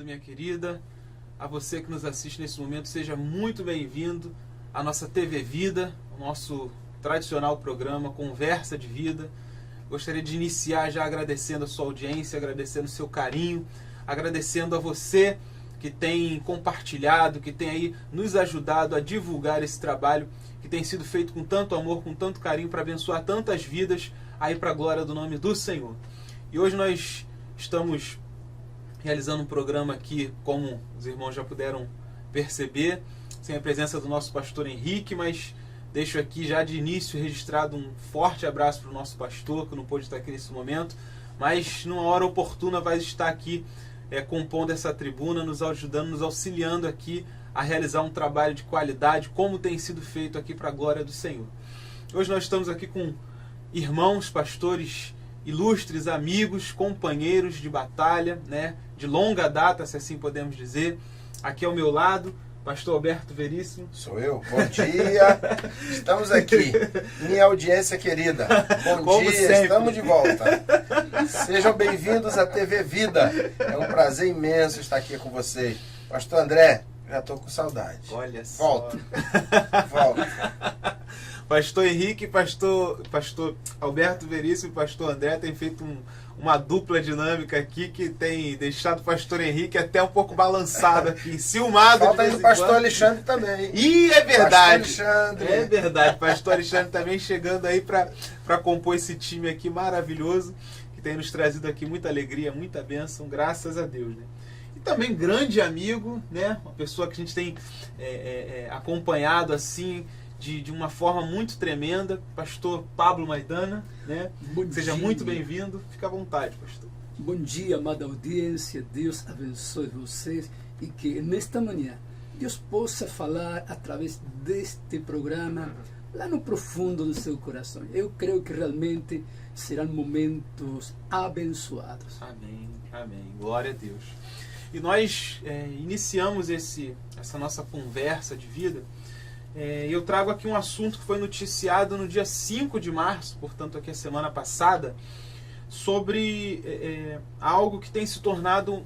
minha querida. A você que nos assiste nesse momento, seja muito bem-vindo à nossa TV Vida, o nosso tradicional programa Conversa de Vida. Gostaria de iniciar já agradecendo a sua audiência, agradecendo o seu carinho, agradecendo a você que tem compartilhado, que tem aí nos ajudado a divulgar esse trabalho que tem sido feito com tanto amor, com tanto carinho, para abençoar tantas vidas aí para a glória do nome do Senhor. E hoje nós estamos realizando um programa aqui, como os irmãos já puderam perceber, sem a presença do nosso pastor Henrique, mas deixo aqui já de início registrado um forte abraço para o nosso pastor, que não pôde estar aqui nesse momento, mas numa hora oportuna vai estar aqui compondo essa tribuna, nos ajudando, nos auxiliando aqui a realizar um trabalho de qualidade, como tem sido feito aqui para a glória do Senhor. Hoje nós estamos aqui com irmãos, pastores, ilustres amigos, companheiros de batalha, né, de longa data, se assim podemos dizer. Aqui ao meu lado, pastor Alberto Veríssimo. Sou eu, bom dia. Estamos aqui, minha audiência querida. Bom Como dia, sempre. Estamos de volta. Sejam bem-vindos à TV Vida. É um prazer imenso estar aqui com vocês. Pastor André, já estou com saudade. Olha só. Volta. Pastor Henrique, pastor Alberto Veríssimo e pastor André têm feito uma dupla dinâmica aqui que tem deixado o pastor Henrique até um pouco balançado aqui, enciumado. Falta aí o pastor Alexandre também. Ih, é verdade. Pastor Alexandre. É verdade. Pastor Alexandre também chegando aí para compor esse time aqui maravilhoso, que tem nos trazido aqui muita alegria, muita bênção, graças a Deus, né? E também grande amigo, né? Uma pessoa que a gente tem acompanhado assim, de uma forma muito tremenda, pastor Pablo Maidana, né? Seja muito bem-vindo, fica à vontade, pastor. Bom dia, amada audiência, Deus abençoe vocês e que nesta manhã Deus possa falar através deste programa lá no profundo do seu coração. Eu creio que realmente serão momentos abençoados. Amém, amém, glória a Deus. E nós iniciamos essa nossa conversa de vida. Eu trago aqui um assunto que foi noticiado no dia 5 de março, portanto aqui a semana passada, sobre algo que tem se tornado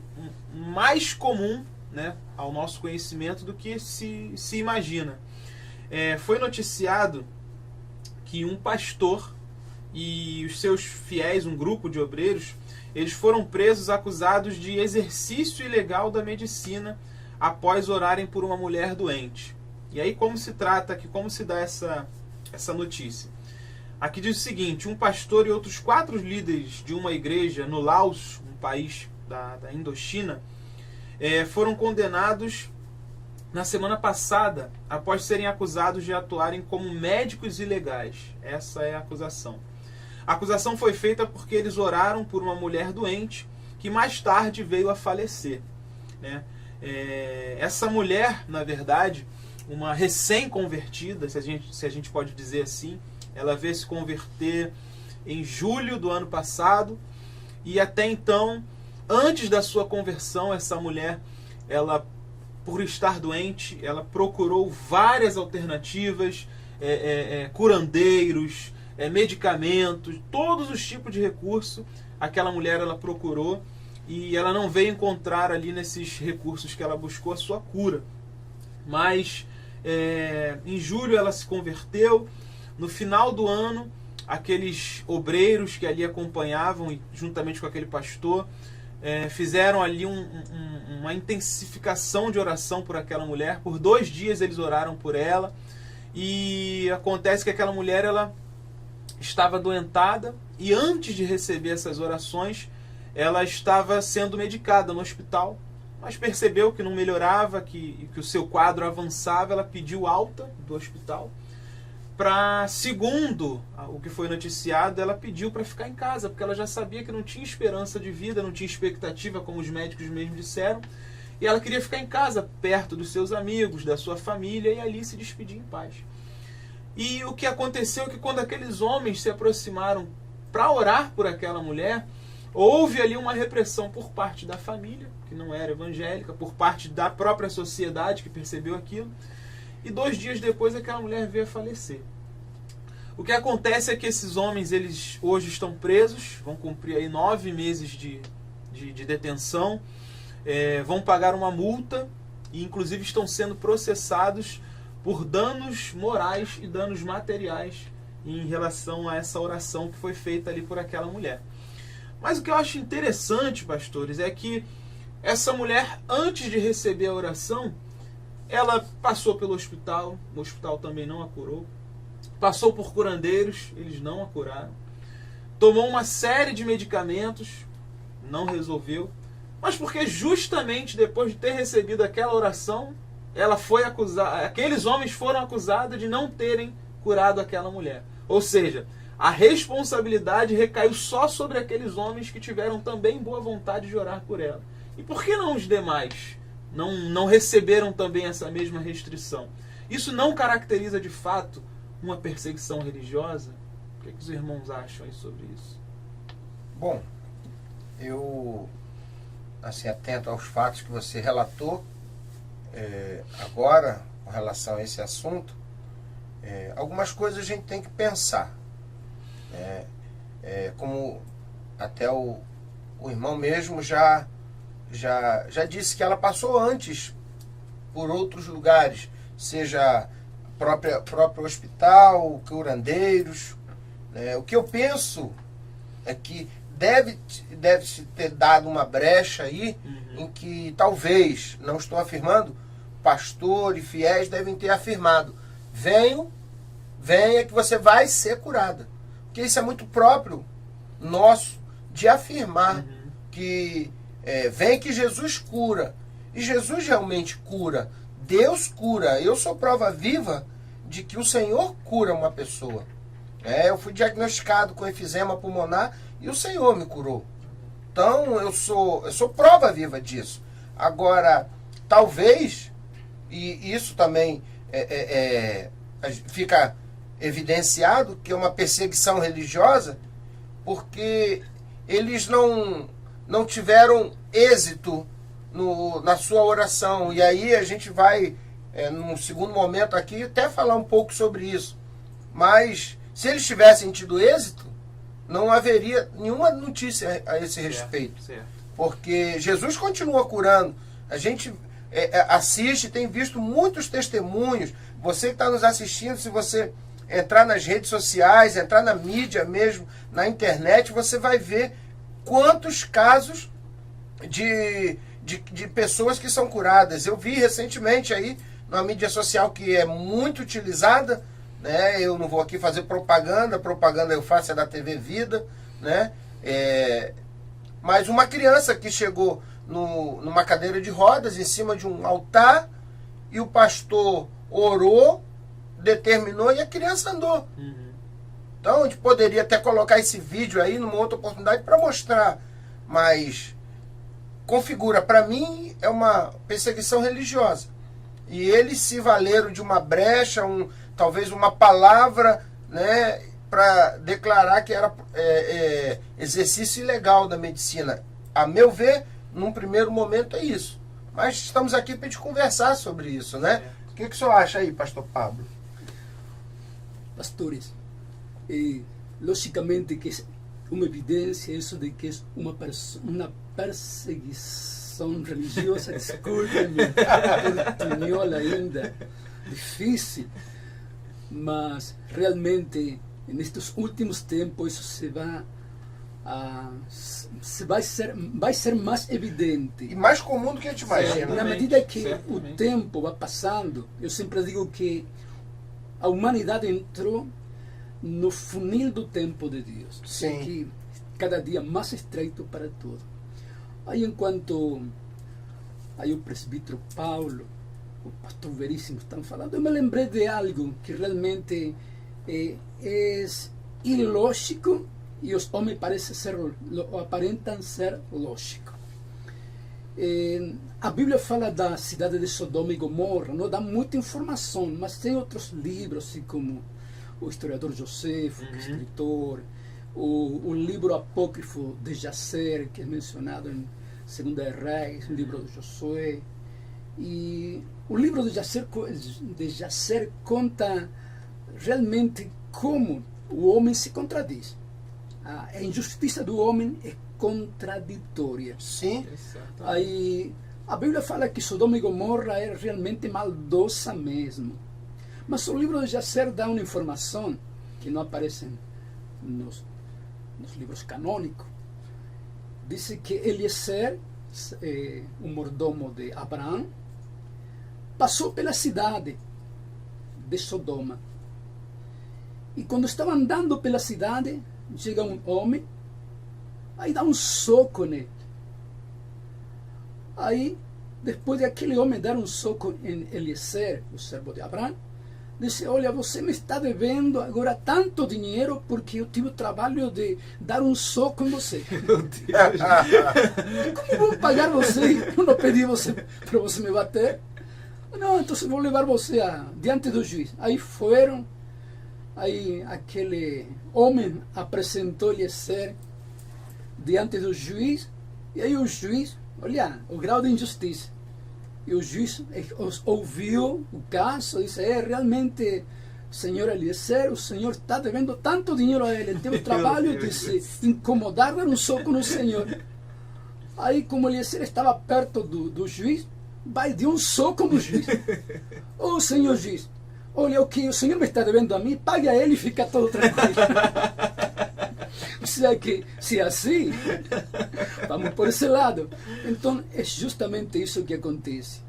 mais comum, né, ao nosso conhecimento do que se imagina. Foi noticiado que um pastor e os seus fiéis, um grupo de obreiros, eles foram presos acusados de exercício ilegal da medicina após orarem por uma mulher doente. E aí como se trata aqui, como se dá essa notícia? Aqui diz o seguinte: um pastor e outros 4 líderes de uma igreja no Laos, um país da Indochina, foram condenados na semana passada após serem acusados de atuarem como médicos ilegais. Essa é a acusação. A acusação foi feita porque eles oraram por uma mulher doente que mais tarde veio a falecer, né? Essa mulher, na verdade, uma recém-convertida, se a gente pode dizer assim, ela veio se converter em julho do ano passado, e até então, antes da sua conversão, essa mulher, ela, por estar doente, ela procurou várias alternativas, curandeiros, medicamentos, todos os tipos de recurso, aquela mulher ela procurou, e ela não veio encontrar ali nesses recursos que ela buscou a sua cura. Mas em julho ela se converteu. No final do ano, aqueles obreiros que ali acompanhavam, e juntamente com aquele pastor, fizeram ali uma intensificação de oração por aquela mulher. Por 2 dias eles oraram por ela, e acontece que aquela mulher ela estava adoentada, e antes de receber essas orações ela estava sendo medicada no hospital, mas percebeu que não melhorava, que o seu quadro avançava. Ela pediu alta do hospital. Segundo o que foi noticiado, ela pediu para ficar em casa, porque ela já sabia que não tinha esperança de vida, não tinha expectativa, como os médicos mesmo disseram, e ela queria ficar em casa, perto dos seus amigos, da sua família, e ali se despedir em paz. E o que aconteceu é que quando aqueles homens se aproximaram para orar por aquela mulher, houve ali uma repressão por parte da família, que não era evangélica, por parte da própria sociedade que percebeu aquilo, e 2 dias depois aquela mulher veio a falecer. O que acontece é que esses homens, eles hoje estão presos, vão cumprir aí 9 meses de detenção. vão pagar uma multa e inclusive estão sendo processados por danos morais e danos materiais em relação a essa oração que foi feita ali por aquela mulher. Mas o que eu acho interessante, pastores, é que essa mulher, antes de receber a oração, ela passou pelo hospital, o hospital também não a curou, passou por curandeiros, eles não a curaram, tomou uma série de medicamentos, não resolveu, mas porque justamente depois de ter recebido aquela oração, ela foi acusada, aqueles homens foram acusados de não terem curado aquela mulher. Ou seja, a responsabilidade recaiu só sobre aqueles homens que tiveram também boa vontade de orar por ela. E por que não os demais não receberam também essa mesma restrição? Isso não caracteriza de fato uma perseguição religiosa? O que os irmãos acham aí sobre isso? Bom, eu, assim, atento aos fatos que você relatou agora, com relação a esse assunto, algumas coisas a gente tem que pensar. Como até o irmão mesmo já disse que ela passou antes por outros lugares, seja próprio hospital, curandeiros. O que eu penso é que deve-se ter dado uma brecha aí, em que talvez, não estou afirmando, pastor e fiéis devem ter afirmado: venha que você vai ser curada. Porque isso é muito próprio nosso, de afirmar que vem que Jesus cura. E Jesus realmente cura. Deus cura. Eu sou prova viva de que o Senhor cura uma pessoa. Eu fui diagnosticado com efizema pulmonar e o Senhor me curou. Então eu sou prova viva disso. Agora, talvez, e isso também fica evidenciado, que é uma perseguição religiosa, porque eles não tiveram êxito na sua oração. E aí a gente vai, num segundo momento aqui, até falar um pouco sobre isso. Mas se eles tivessem tido êxito, não haveria nenhuma notícia a esse respeito. Certo. Porque Jesus continua curando. A gente assiste, tem visto muitos testemunhos. Você que está nos assistindo, se você entrar nas redes sociais, entrar na mídia mesmo, na internet, você vai ver quantos casos de pessoas que são curadas. Eu vi recentemente aí, numa mídia social que é muito utilizada, né? Eu não vou aqui fazer propaganda eu faço é da TV Vida, né? Mas uma criança que chegou numa cadeira de rodas, em cima de um altar, e o pastor orou, determinou, e a criança andou. Então a gente poderia até colocar esse vídeo aí numa outra oportunidade para mostrar, mas configura, para mim, é uma perseguição religiosa. E eles se valeram de uma brecha, talvez uma palavra, né, para declarar que era exercício ilegal da medicina. A meu ver, num primeiro momento é isso. Mas estamos aqui para a gente conversar sobre isso, né? O que o senhor acha aí, pastor Pablo? Pastores, logicamente que es una evidencia eso de que es una perseguición religiosa, discúlpenme, portuñol ainda, difícil, mas realmente en estos últimos tiempos eso vai ser mais evidente. E mais comum do que a gente imagina. Na medida que o tempo vai passando, eu sempre digo que a humanidade entrou no funil do tempo de Deus. Sim. Que cada dia mais estreito para tudo. Aí enquanto aí o presbítero Paulo, o pastor Veríssimo estão falando, eu me lembrei de algo que realmente é ilógico e os homens aparentam ser lógico. A Bíblia fala da cidade de Sodoma e Gomorra, não dá muita informação, mas tem outros livros, assim como o historiador Josefo, que é escritor, o livro apócrifo de Jacer, que é mencionado em 2 Reis, o livro de Josué. E o livro de Jacer conta realmente como o homem se contradiz. A injustiça do homem é contraditória. Sim. Exatamente. Aí a Bíblia fala que Sodoma e Gomorra era realmente maldosa mesmo. Mas o livro de Jasher dá uma informação que não aparece nos livros canônicos. Diz que Eliezer, o mordomo de Abraão, passou pela cidade de Sodoma. E quando estava andando pela cidade, chega um homem, aí dá um soco nele. Aí, depois de aquele homem dar um soco em Eliezer, o servo de Abraão, disse: olha, você me está devendo agora tanto dinheiro porque eu tive o trabalho de dar um soco em você. Meu Deus. Como vou pagar você? Eu não pedi você para você me bater. Não, então vou levar você diante do juiz. Aí foram, aí aquele homem apresentou Eliezer diante do juiz, e aí o juiz, olha, o grau de injustiça. E o juiz ouviu o caso e disse: realmente, senhor Eliezer, o senhor está devendo tanto dinheiro a ele, ele teve o trabalho de se incomodar, dar um soco no senhor. Aí, como Eliezer estava perto do juiz, vai de um soco no juiz. Ô senhor juiz, olha, o que o senhor me está devendo a mim, pague a ele e fica todo tranquilo. Será que se é assim, vamos por esse lado. Então é justamente isso que acontece,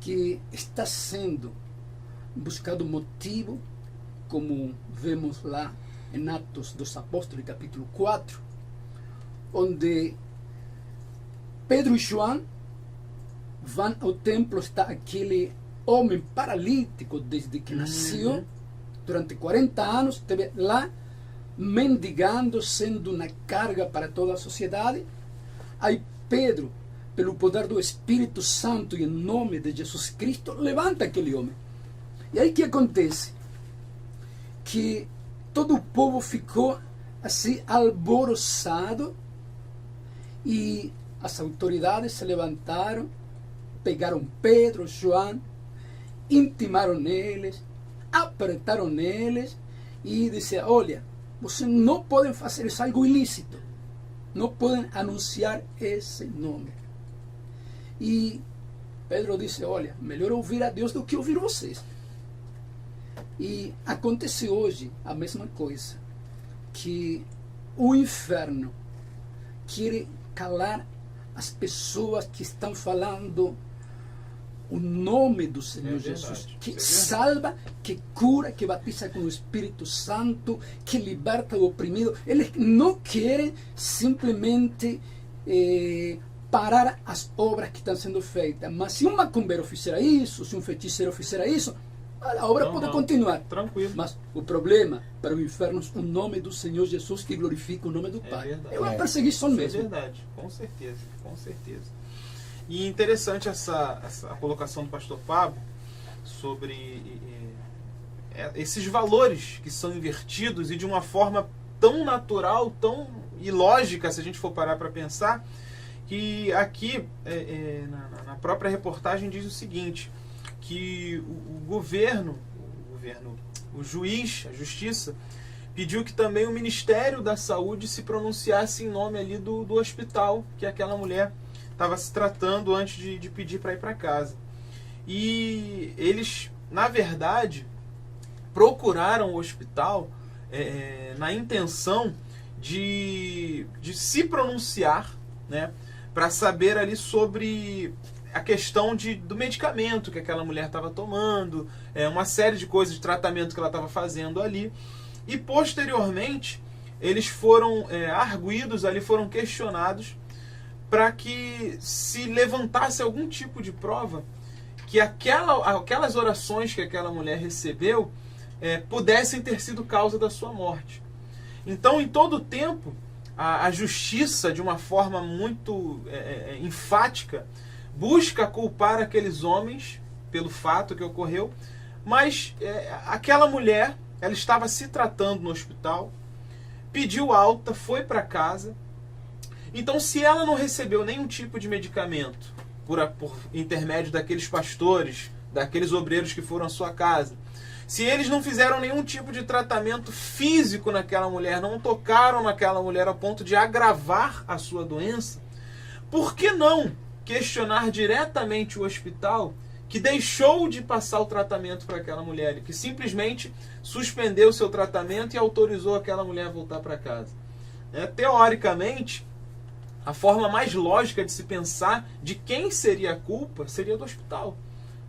que está sendo buscado motivo, como vemos lá em Atos dos Apóstolos, capítulo 4, onde Pedro e João vão ao templo, está aquele homem paralítico desde que nasceu, durante 40 anos, esteve lá mendigando, sendo uma carga para toda a sociedade. Aí Pedro, pelo poder do Espírito Santo e em nome de Jesus Cristo, levanta aquele homem. E aí o que acontece? Que todo o povo ficou assim alvoroçado, e as autoridades se levantaram, pegaram Pedro, João, intimaram neles, apertaram neles e disseram: olha, vocês não podem fazer isso, algo ilícito. Não podem anunciar esse nome. E Pedro disse: olha, melhor ouvir a Deus do que ouvir vocês. E acontece hoje a mesma coisa, que o inferno quer calar as pessoas que estão falando o nome do Senhor Jesus, que salva, que cura, que batiza com o Espírito Santo, que liberta o oprimido. Eles não querem simplesmente parar as obras que estão sendo feitas. Mas se um macumbeiro fizer isso, se um feiticeiro fizer isso, a obra pode continuar. Tranquilo. Mas o problema para o inferno é o nome do Senhor Jesus, que glorifica o nome do Pai. É uma perseguição mesmo. É verdade, com certeza, com certeza. E interessante essa colocação do pastor Pablo sobre esses valores que são invertidos, e de uma forma tão natural, tão ilógica, se a gente for parar para pensar, que aqui na própria reportagem diz o seguinte, que o juiz, a justiça, pediu que também o Ministério da Saúde se pronunciasse em nome ali do hospital que aquela mulher estava se tratando antes de pedir para ir para casa. E eles, na verdade, procuraram o hospital na intenção de se pronunciar, né, para saber ali sobre a questão do medicamento que aquela mulher estava tomando, uma série de coisas de tratamento que ela estava fazendo ali. E posteriormente eles foram arguidos ali, foram questionados, para que se levantasse algum tipo de prova que aquelas orações que aquela mulher recebeu pudessem ter sido causa da sua morte. Então, em todo o tempo, a justiça, de uma forma muito enfática, busca culpar aqueles homens pelo fato que ocorreu, mas aquela mulher, ela estava se tratando no hospital, pediu alta, foi para casa. Então, se ela não recebeu nenhum tipo de medicamento por intermédio daqueles pastores, daqueles obreiros que foram à sua casa, se eles não fizeram nenhum tipo de tratamento físico naquela mulher, não tocaram naquela mulher a ponto de agravar a sua doença, por que não questionar diretamente o hospital que deixou de passar o tratamento para aquela mulher, que simplesmente suspendeu o seu tratamento e autorizou aquela mulher a voltar para casa? Teoricamente, a forma mais lógica de se pensar de quem seria a culpa seria do hospital,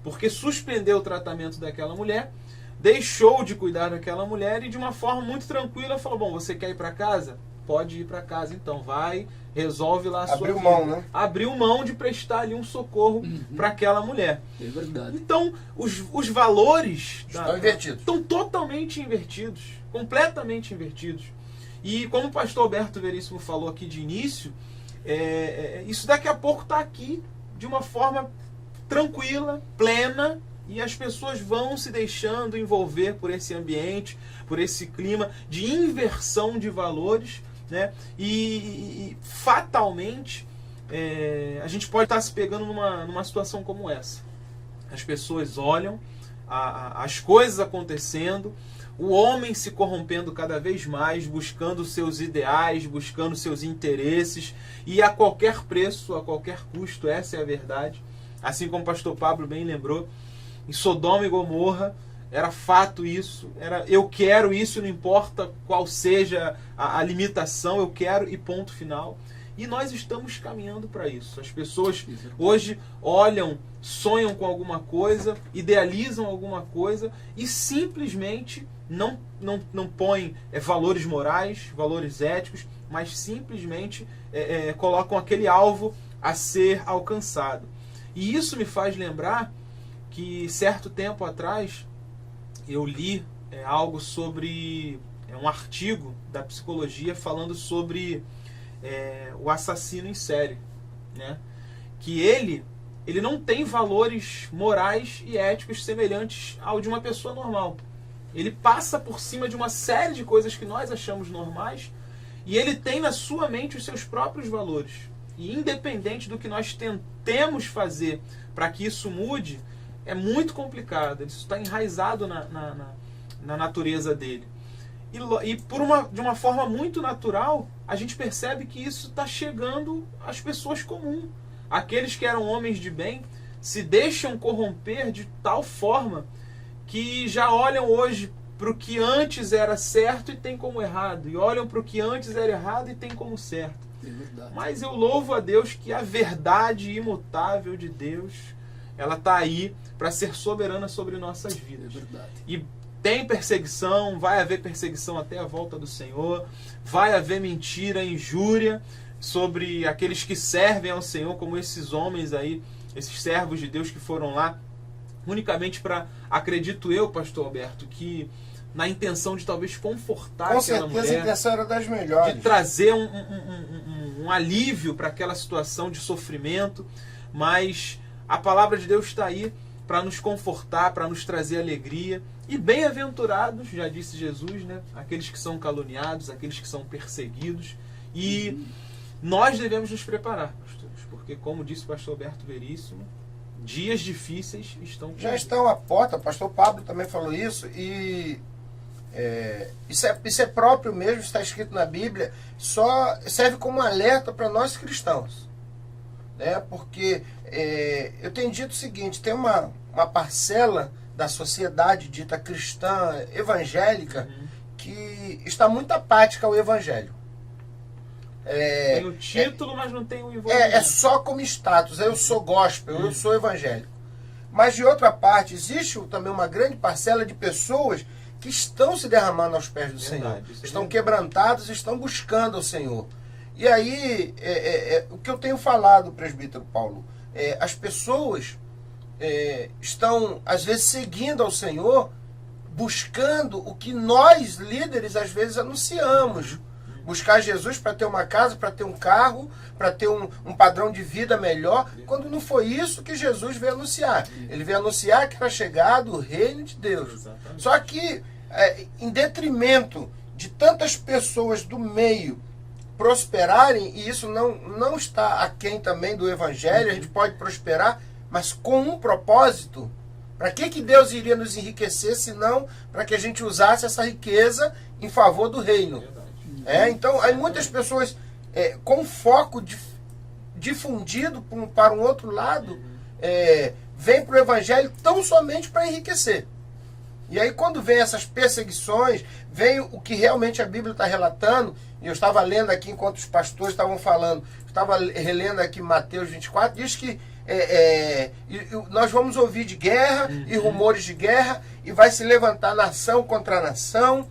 porque suspendeu o tratamento daquela mulher, deixou de cuidar daquela mulher e de uma forma muito tranquila falou: bom, você quer ir para casa? Pode ir para casa, então vai, resolve lá a sua vida. Mão, né? Abriu mão de prestar ali um socorro para aquela mulher. É verdade. Então, os valores estão invertidos. Estão totalmente invertidos, completamente invertidos. E como o pastor Alberto Veríssimo falou aqui de início, isso daqui a pouco está aqui de uma forma tranquila, plena, e as pessoas vão se deixando envolver por esse ambiente, por esse clima de inversão de valores, né? E fatalmente a gente pode estar se pegando numa situação como essa. As pessoas olham as coisas acontecendo, o homem se corrompendo cada vez mais, buscando seus ideais, buscando seus interesses, e a qualquer preço, a qualquer custo, essa é a verdade. Assim como o pastor Pablo bem lembrou, em Sodoma e Gomorra era fato isso, eu quero isso, não importa qual seja a limitação, eu quero e ponto final. E nós estamos caminhando para isso. As pessoas hoje olham, sonham com alguma coisa, idealizam alguma coisa e simplesmente não põem valores morais, valores éticos, mas simplesmente colocam aquele alvo a ser alcançado. E isso me faz lembrar que certo tempo atrás eu li algo sobre um artigo da psicologia falando sobre o assassino em série, né? Que ele não tem valores morais e éticos semelhantes ao de uma pessoa normal. Ele passa por cima de uma série de coisas que nós achamos normais e ele tem na sua mente os seus próprios valores. E independente do que nós tentemos fazer para que isso mude, é muito complicado. Isso está enraizado na natureza dele. E de uma forma muito natural, a gente percebe que isso está chegando às pessoas comuns. Aqueles que eram homens de bem se deixam corromper de tal forma que já olham hoje para o que antes era certo e tem como errado, e olham para o que antes era errado e tem como certo. Mas eu louvo a Deus que a verdade imutável de Deus, ela está aí para ser soberana sobre nossas vidas. E tem perseguição, vai haver perseguição até a volta do Senhor, vai haver mentira, injúria sobre aqueles que servem ao Senhor, como esses homens aí, esses servos de Deus que foram lá unicamente para, acredito eu, pastor Alberto, que na intenção de talvez confortar aquela mulher. Com certeza a intenção era das melhores. De trazer um alívio para aquela situação de sofrimento, mas a palavra de Deus está aí para nos confortar, para nos trazer alegria. E bem-aventurados, já disse Jesus, né? Aqueles que são caluniados, aqueles que são perseguidos. E nós devemos nos preparar, pastores, porque como disse o pastor Alberto Veríssimo, dias difíceis estão por já estão à porta. O pastor Pablo também falou isso, e isso é próprio mesmo, está escrito na Bíblia, só serve como alerta para nós cristãos, né? Porque eu tenho dito o seguinte: tem uma parcela da sociedade dita cristã, evangélica, que está muito apática ao evangelho. Tem o título, mas não tem o envolvimento. É só como status. Eu sou gospel, eu sou evangélico. Mas de outra parte, existe também uma grande parcela de pessoas que estão se derramando aos pés do Senhor. Estão quebrantados, estão buscando o Senhor. E aí, o que eu tenho falado, presbítero Paulo, as pessoas estão, às vezes, seguindo ao Senhor, buscando o que nós, líderes, às vezes anunciamos. Buscar Jesus para ter uma casa, para ter um carro, para ter um padrão de vida melhor, quando não foi isso que Jesus veio anunciar. Ele veio anunciar que era chegado o reino de Deus. Exatamente. Só que, em detrimento de tantas pessoas do meio prosperarem, e isso não está aquém também do Evangelho, a gente pode prosperar, mas com um propósito, Para que Deus iria nos enriquecer, senão para que a gente usasse essa riqueza em favor do reino? Então, aí muitas pessoas com foco difundido para um outro lado, vem para o evangelho tão somente para enriquecer. E aí quando vem essas perseguições, vem o que realmente a Bíblia está relatando, e eu estava lendo aqui enquanto os pastores estavam falando, estava relendo aqui Mateus 24, diz que nós vamos ouvir de guerra e rumores de guerra, e vai se levantar nação contra nação,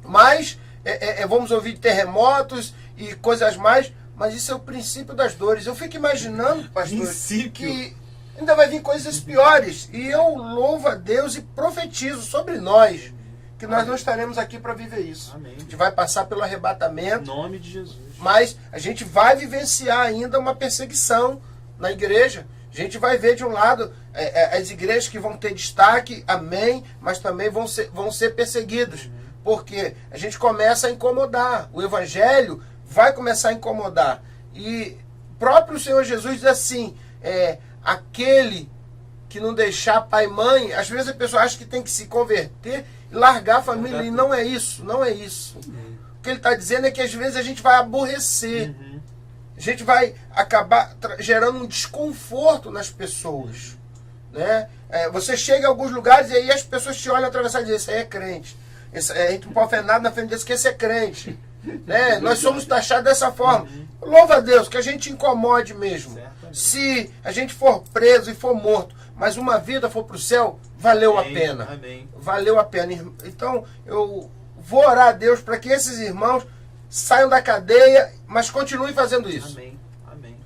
mas vamos ouvir de terremotos e coisas mais, mas isso é o princípio das dores. Eu fico imaginando, pastor, que ainda vai vir coisas piores, e eu louvo a Deus e profetizo sobre nós, que nós não estaremos aqui para viver isso. Amém. A gente vai passar pelo arrebatamento, Em nome de Jesus. mas a gente vai vivenciar ainda uma perseguição na igreja. A gente vai ver de um lado as igrejas que vão ter destaque, amém, mas também vão ser perseguidas, porque a gente começa a incomodar. O evangelho vai começar a incomodar. E o próprio Senhor Jesus diz assim, aquele que não deixar pai e mãe, às vezes a pessoa acha que tem que se converter e largar a família, e não é isso, não é isso. O que ele está dizendo é que às vezes a gente vai aborrecer, a gente vai acabar gerando um desconforto nas pessoas, né? Você chega em alguns lugares e aí as pessoas te olham atravessar e dizem, esse aí é crente. A gente não pode fazer nada na frente desse, que esse é crente. Né? Nós somos taxados dessa forma. Louva a Deus, que a gente incomode mesmo. Se a gente for preso e for morto, mas uma vida for para o céu, valeu a pena. Amém. Valeu a pena. Então, eu vou orar a Deus para que esses irmãos saiam da cadeia, mas continuem fazendo isso. Amém. Amém.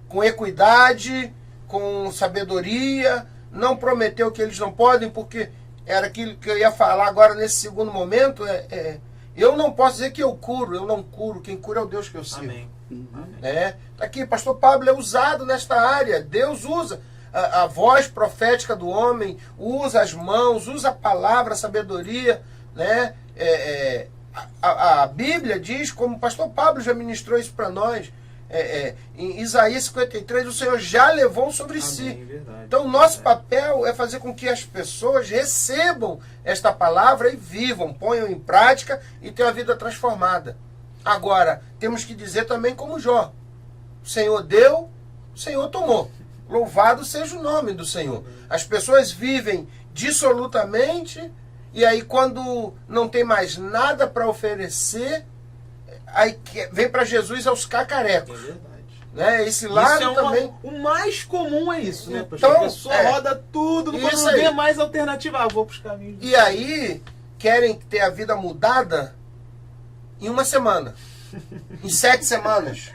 Com equidade, com sabedoria, não prometer o que eles não podem, porque era aquilo que eu ia falar agora nesse segundo momento, eu não posso dizer que eu não curo, quem cura é o Deus que eu sirvo. Amém. Tá aqui, pastor Pablo é usado nesta área, Deus usa a voz profética do homem, usa as mãos, usa a palavra, a sabedoria, né? A Bíblia diz, como o pastor Pablo já ministrou isso para nós, em Isaías 53, o Senhor já levou sobre si. Verdade. Então, o nosso papel é fazer com que as pessoas recebam esta palavra e vivam, ponham em prática e tenham a vida transformada. Agora, temos que dizer também como Jó. O Senhor deu, o Senhor tomou. Louvado seja o nome do Senhor. As pessoas vivem dissolutamente e aí quando não tem mais nada para oferecer, aí vem para Jesus aos cacarecos. É verdade. Né? Esse lado também. O mais comum é isso, né? Então, a pessoa roda tudo, quando não vê mais alternativa. Vou para os caminhos. E aí, querem ter a vida mudada em uma semana. Em 7 semanas.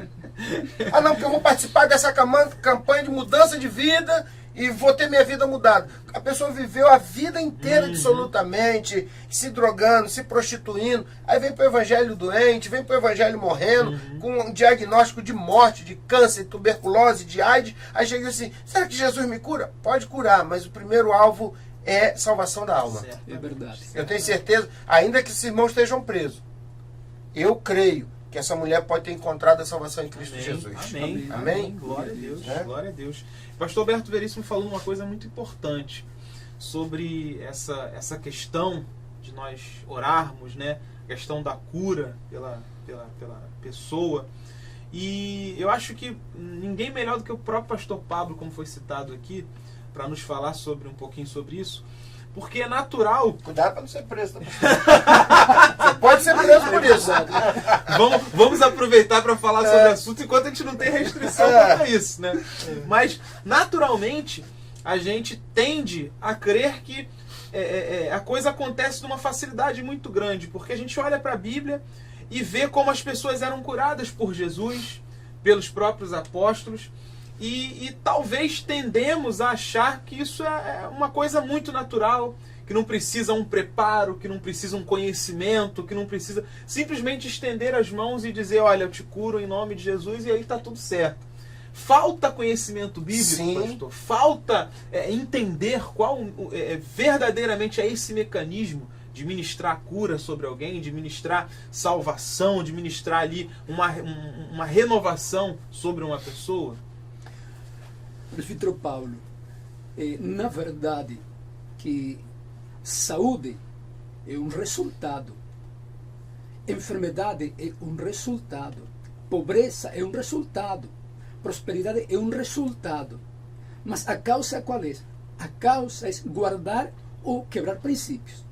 Não, porque eu vou participar dessa campanha de mudança de vida e vou ter minha vida mudada. A pessoa viveu a vida inteira absolutamente, se drogando, se prostituindo, aí vem para o evangelho doente, vem para o evangelho morrendo, com um diagnóstico de morte, de câncer, de tuberculose, de AIDS, aí chega assim, será que Jesus me cura? Pode curar, mas o primeiro alvo é salvação da alma. É verdade. Eu tenho certeza, ainda que esses irmãos estejam presos, eu creio que essa mulher pode ter encontrado a salvação em Cristo Jesus. Amém. Amém. Glória a Deus. É. Glória a Deus. O pastor Alberto Veríssimo falou uma coisa muito importante sobre essa questão de nós orarmos, né? A questão da cura pela pessoa. E eu acho que ninguém melhor do que o próprio pastor Pablo, como foi citado aqui, para nos falar um pouquinho sobre isso. Porque é natural. Cuidado para não ser preso. Tá? Você pode ser preso por isso. Vamos aproveitar para falar sobre o assunto enquanto a gente não tem restrição para isso, né? Mas, naturalmente, a gente tende a crer que a coisa acontece numa facilidade muito grande. Porque a gente olha para a Bíblia e vê como as pessoas eram curadas por Jesus, pelos próprios apóstolos. E talvez tendemos a achar que isso é uma coisa muito natural, que não precisa um preparo, que não precisa um conhecimento, que não precisa simplesmente estender as mãos e dizer, olha, eu te curo em nome de Jesus e aí está tudo certo. Falta conhecimento bíblico, Sim. pastor. Falta entender qual verdadeiramente é esse mecanismo de ministrar cura sobre alguém, de ministrar salvação, de ministrar ali uma renovação sobre uma pessoa. Presbítero Paulo, na verdade, que saúde é um resultado, enfermidade é um resultado, pobreza é um resultado, prosperidade é um resultado. Mas a causa qual é? A causa é guardar ou quebrar princípios.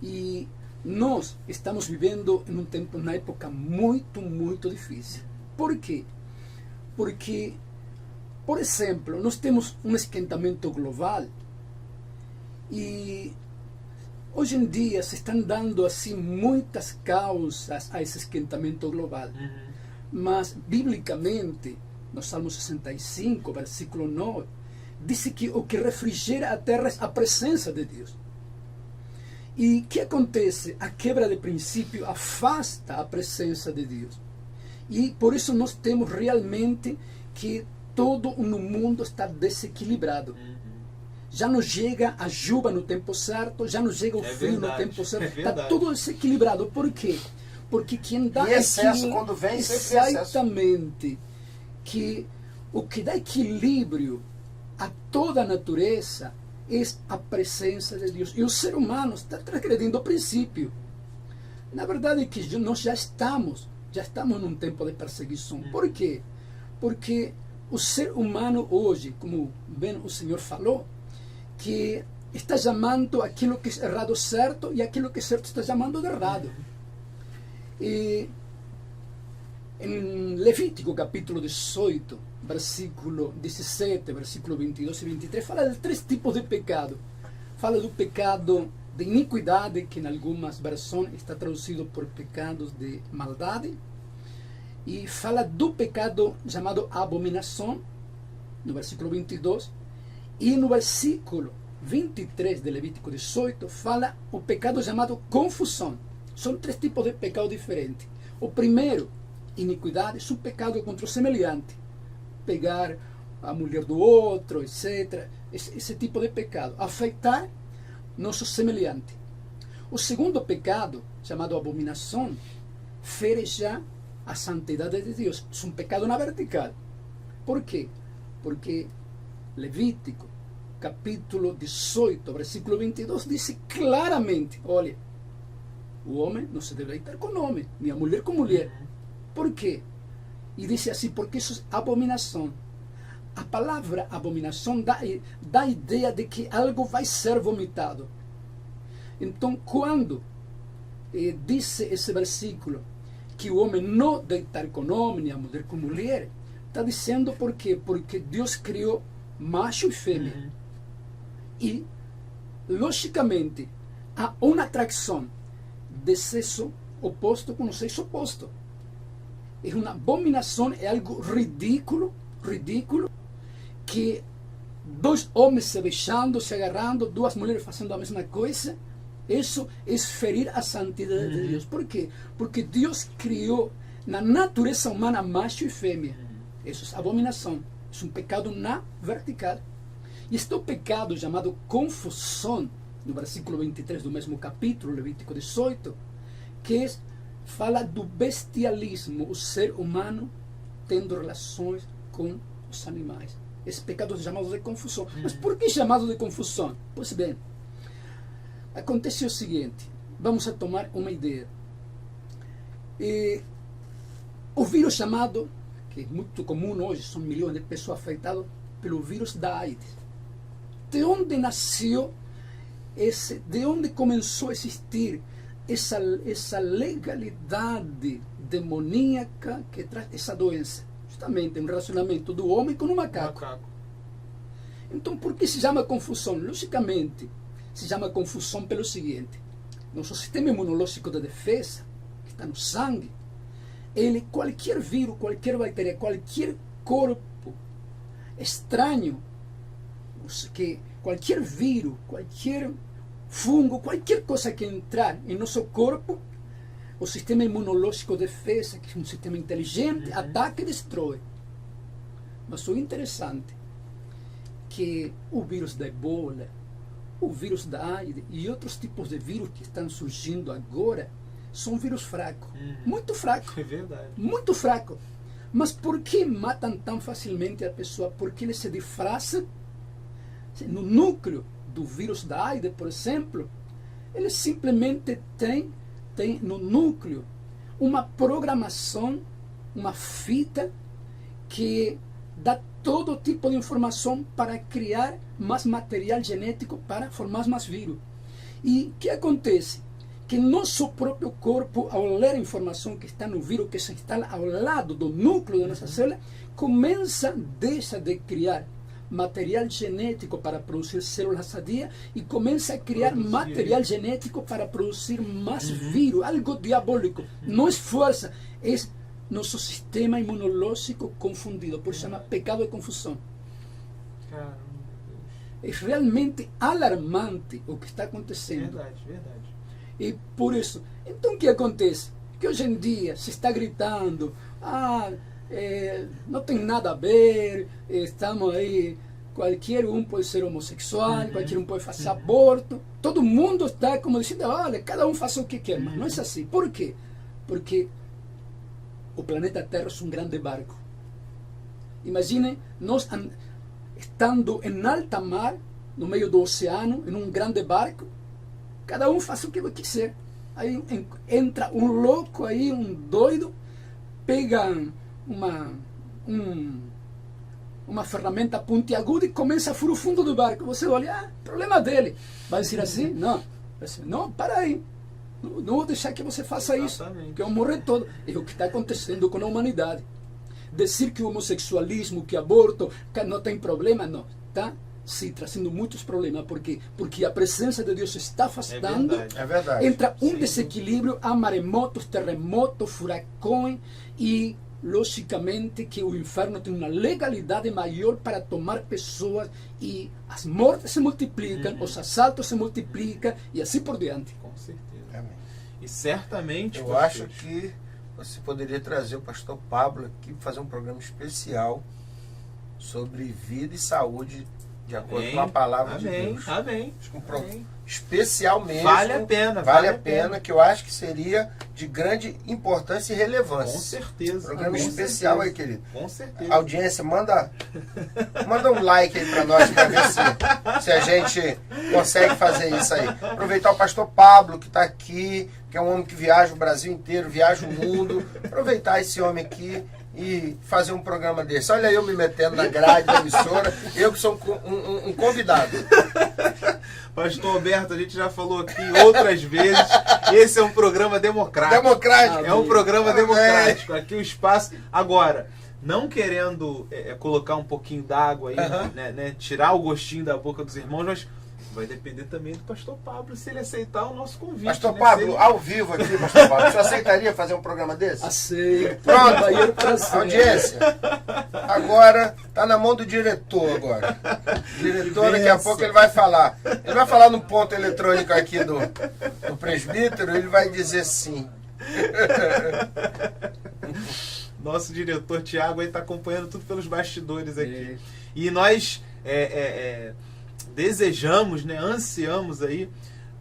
E nós estamos vivendo em um tempo, na época muito, muito difícil. Por quê? Porque, por exemplo, nós temos um esquentamento global e hoje em dia se estão dando assim muitas causas a esse esquentamento global. Mas, biblicamente, no Salmo 65, versículo 9, diz que o que refrigera a terra é a presença de Deus. E o que acontece? A quebra de princípio afasta a presença de Deus. E por isso nós temos realmente que todo no mundo está desequilibrado. Já não chega a chuva no tempo certo, já não chega o frio no tempo certo. Está tudo desequilibrado. Por quê? Porque quem dá excesso, quando vem, exatamente, que o que dá equilíbrio a toda a natureza é a presença de Deus. E o ser humano está transgredindo o princípio. Na verdade é que nós já estamos num tempo de perseguição. Por quê? Porque o ser humano hoje, como bem o Senhor falou, que está chamando aquilo que é errado certo e aquilo que é certo está chamando de errado. E em Levítico capítulo 18, versículo 17, versículo 22 e 23, fala de 3 tipos de pecado. Fala do pecado de iniquidade, que em algumas versões está traduzido por pecados de maldade. E fala do pecado chamado abominação, no versículo 22. E no versículo 23 de Levítico 18, fala o pecado chamado confusão. São 3 tipos de pecado diferentes. O primeiro, iniquidade, é um pecado contra o semelhante. Pegar a mulher do outro, etc. Esse tipo de pecado. Afetar nosso semelhante. O segundo pecado, chamado abominação, fere já a santidade de Deus. É um pecado na vertical. Por quê? Porque Levítico, capítulo 18, versículo 22, diz claramente, olha, o homem não se deve deitar com homem, nem a mulher com mulher. Por quê? E diz assim, porque isso é abominação. A palavra abominação dá a ideia de que algo vai ser vomitado. Então, quando diz esse versículo que o homem não deitar com homem, nem a mulher com mulher, está dizendo por quê? Porque Deus criou macho e fêmea. E, logicamente, há uma atração de sexo oposto com o sexo oposto. É uma abominação, é algo ridículo, que 2 homens se beijando, se agarrando, 2 mulheres fazendo a mesma coisa. Isso é ferir a santidade de Deus. Por quê? Porque Deus criou na natureza humana macho e fêmea. Isso é abominação. É um pecado na vertical. E este pecado chamado confusão, no versículo 23 do mesmo capítulo, Levítico 18, que fala do bestialismo, o ser humano tendo relações com os animais. Esse pecado é chamado de confusão. Mas por que chamado de confusão? Pois bem, acontece o seguinte, vamos a tomar uma ideia. O vírus chamado, que é muito comum hoje, são milhões de pessoas afetadas pelo vírus da AIDS. De onde nasceu de onde começou a existir essa legalidade demoníaca que traz essa doença? Justamente um relacionamento do homem com o macaco. Então, por que se chama confusão? Logicamente, se chama confusão pelo seguinte: nosso sistema imunológico de defesa, que está no sangue, qualquer vírus, qualquer bactéria, qualquer corpo estranho, que qualquer vírus, qualquer fungo, qualquer coisa que entrar em nosso corpo, o sistema imunológico de defesa, que é um sistema inteligente, ataca e destrói. Mas o interessante é que o vírus da Ebola, o vírus da AIDS e outros tipos de vírus que estão surgindo agora são vírus fracos. Muito fracos. É verdade. Muito fracos. Mas por que matam tão facilmente a pessoa? Porque eles se disfarçam no núcleo do vírus da AIDS, por exemplo, ele simplesmente tem no núcleo uma programação, uma fita que dá todo tipo de informação para criar mais material genético para formar mais vírus. E o que acontece? Que nosso próprio corpo, ao ler a informação que está no vírus, que se instala ao lado do núcleo da nossa célula, deixa de criar material genético para produzir células sadias e começa a criar material genético para produzir mais vírus, algo diabólico. Não é força, é nosso sistema imunológico confundido, por isso chama pecado de confusão. Caramba, É realmente alarmante o que está acontecendo. verdade. E por isso, então o que acontece? Que hoje em dia se está gritando, não tem nada a ver, estamos aí, qualquer um pode ser homossexual, qualquer um pode fazer aborto, todo mundo está como dizendo, olha, cada um faça o que quer, mas não é assim. Por quê? Porque o planeta Terra é um grande barco. Imagine nós estando em alta mar, no meio do oceano, em um grande barco, cada um faz o que quiser. Aí entra um louco aí, um doido, pega uma ferramenta pontiaguda e começa a furar o fundo do barco. Você olha, problema dele. Vai dizer assim? Não, para aí. Não vou deixar que você faça isso, que eu morrer todo. É o que está acontecendo com a humanidade. Dizer que o homossexualismo, que aborto, que não tem problema, não. Está sim trazendo muitos problemas. Por quê? Porque a presença de Deus se está afastando. É verdade. Entra um desequilíbrio, há maremotos, terremotos, furacões e, logicamente, que o inferno tem uma legalidade maior para tomar pessoas e as mortes se multiplicam, os assaltos se multiplicam e assim por diante. Com certeza. Amém. E certamente, Eu acho que você poderia trazer o pastor Pablo aqui para fazer um programa especial sobre vida e saúde, de acordo com a palavra de Deus. Amém. Acho que especial mesmo. Vale a pena. Vale a pena, que eu acho que seria de grande importância e relevância. Com certeza. Programa com especial certeza. aí, querido. Com certeza. Audiência, manda um like aí pra nós, pra ver se a gente consegue fazer isso aí. Aproveitar o pastor Pablo, que tá aqui, que é um homem que viaja o Brasil inteiro, viaja o mundo. Aproveitar esse homem aqui e fazer um programa desse. Olha eu me metendo na grade da emissora, eu que sou um convidado. Pastor Roberto, a gente já falou aqui outras vezes, esse é um programa democrático. Democrático. É um programa democrático. Aqui o espaço... Agora, não querendo colocar um pouquinho d'água aí, né, tirar o gostinho da boca dos irmãos, mas vai depender também do pastor Pablo, se ele aceitar o nosso convite. Pastor né? Pablo, ao vivo aqui, pastor Pablo, você aceitaria fazer um programa desse? Aceito. Pronto, audiência. Agora, tá na mão do diretor agora. O diretor, daqui a pouco ele vai falar. Ele vai falar no ponto eletrônico aqui do presbítero, ele vai dizer sim. Nosso diretor Tiago aí está acompanhando tudo pelos bastidores aqui. E nós desejamos, né, ansiamos aí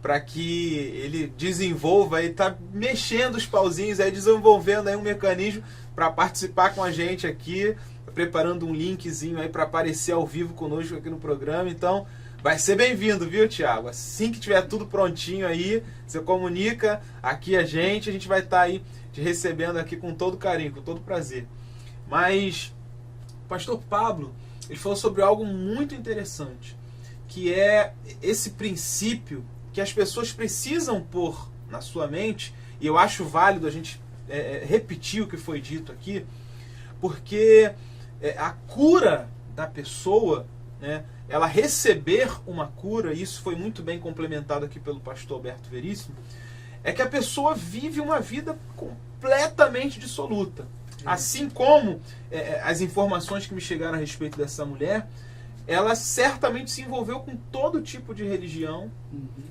para que ele desenvolva aí, tá mexendo os pauzinhos aí, desenvolvendo aí um mecanismo para participar com a gente aqui, preparando um linkzinho aí para aparecer ao vivo conosco aqui no programa. Então, vai ser bem-vindo, viu, Tiago? Assim que tiver tudo prontinho aí, você comunica aqui a gente vai estar aí te recebendo aqui com todo carinho, com todo prazer. Mas o pastor Pablo, ele falou sobre algo muito interessante, que é esse princípio que as pessoas precisam pôr na sua mente, e eu acho válido a gente repetir o que foi dito aqui, porque a cura da pessoa, né, ela receber uma cura, e isso foi muito bem complementado aqui pelo pastor Alberto Veríssimo, é que a pessoa vive uma vida completamente dissoluta. Assim como as informações que me chegaram a respeito dessa mulher, ela certamente se envolveu com todo tipo de religião,